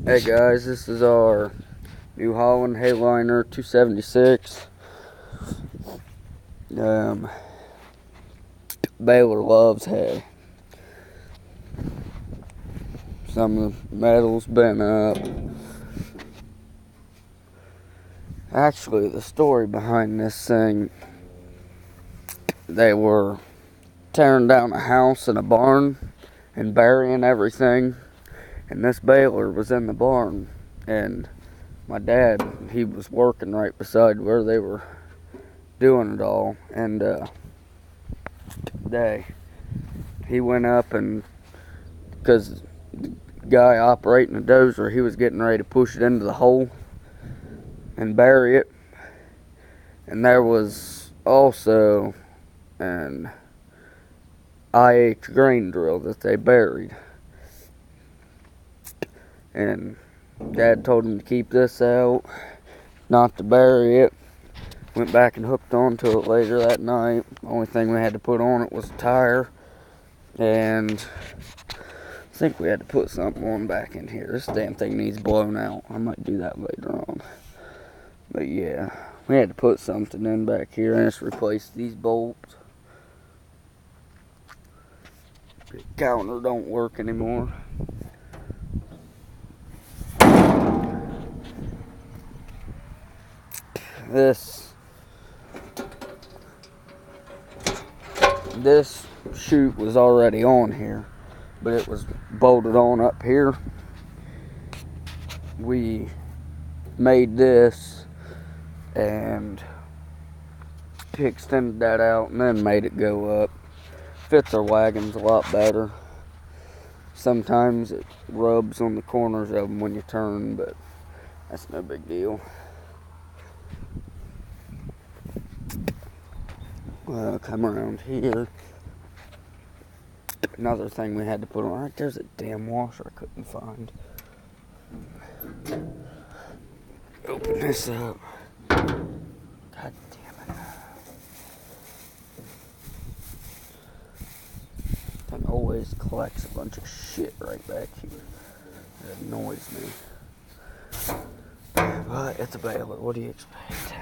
Hey guys, this is our new Holland hayliner 276. Baler loves hay. Some of the metal's been up. Actually, the story behind this thing, they were tearing down a house and a barn and burying everything, and this baler was in the barn, and my dad, he was working right beside where they were doing it all, and he went up, and because the guy operating the dozer, he was getting ready to push it into the hole and bury it, and there was also an IH grain drill that they buried, and Dad told him to keep this out, not to bury it. Went back and hooked onto it later that night. The only thing we had to put on it was a tire, and I think we had to put something on back in here. This damn thing needs blown out. I might do that later on. But yeah, we had to put something in back here, and just replace these bolts. The counter don't work anymore. This chute was already on here, but it was bolted on up here. We made this and extended that out and then made it go up. Fits our wagons a lot better. Sometimes it rubs on the corners of them when you turn, but that's no big deal. Come around here. Another thing we had to put on. Right there's a damn washer I couldn't find. Open this up. God damn it. That always collects a bunch of shit right back here. It annoys me. But it's a baler. What do you expect?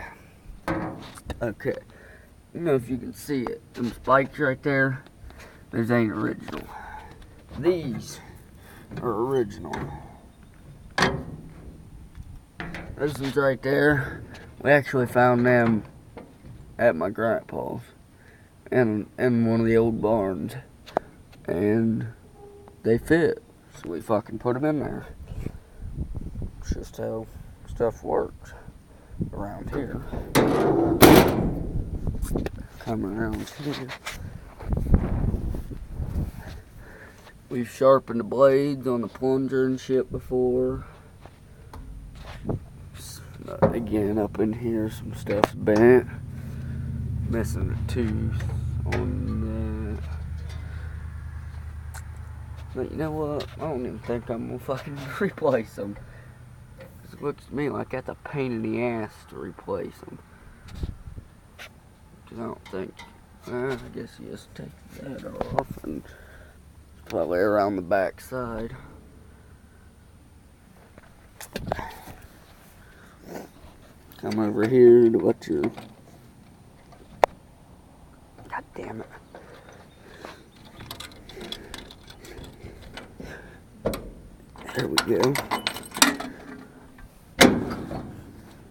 Okay. I don't know if you can see it. Them spikes right there, those ain't original. These are original. Those ones right there, we actually found them at my grandpa's in one of the old barns, and they fit, so we fucking put them in there. It's just how stuff works around here. Come around here. We've sharpened the blades on the plunger and shit before. Again, up in here, some stuff's bent. Missing a tooth on that. But you know what? I don't even think I'm gonna fucking replace them. It looks to me like that's a pain in the ass to replace them. I don't think. I guess you just take that off and probably around the back side. Come over here to what your. God damn it. There we go.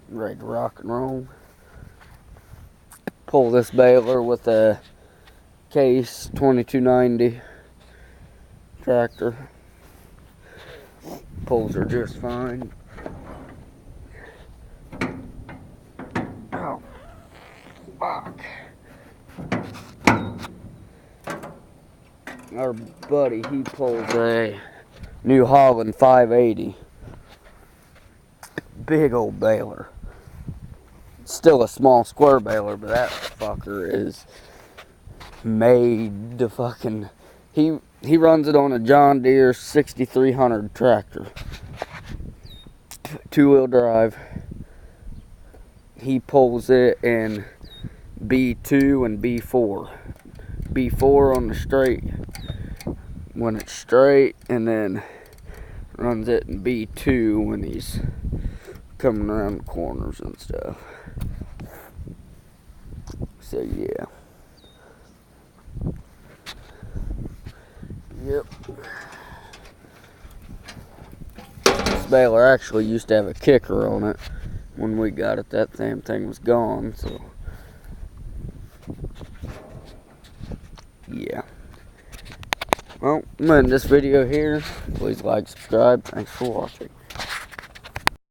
Ready to rock and roll. Pull this baler with a Case 2290 tractor. Pulls are just fine. Oh, fuck. Our buddy, he pulls a New Holland 580. Big old baler. Still a small square baler, but that fucker is made to fucking. He runs it on a John Deere 6300 tractor, 2-wheel drive. He pulls it in B2 and B4. B4 on the straight when it's straight, and then Runs it in B2 when he's coming around the corners and stuff. So yeah. Yep. This baler actually used to have a kicker on it. When we got it, that damn thing was gone, so yeah. Well, I'm ending this video here. Please like, subscribe. Thanks for watching.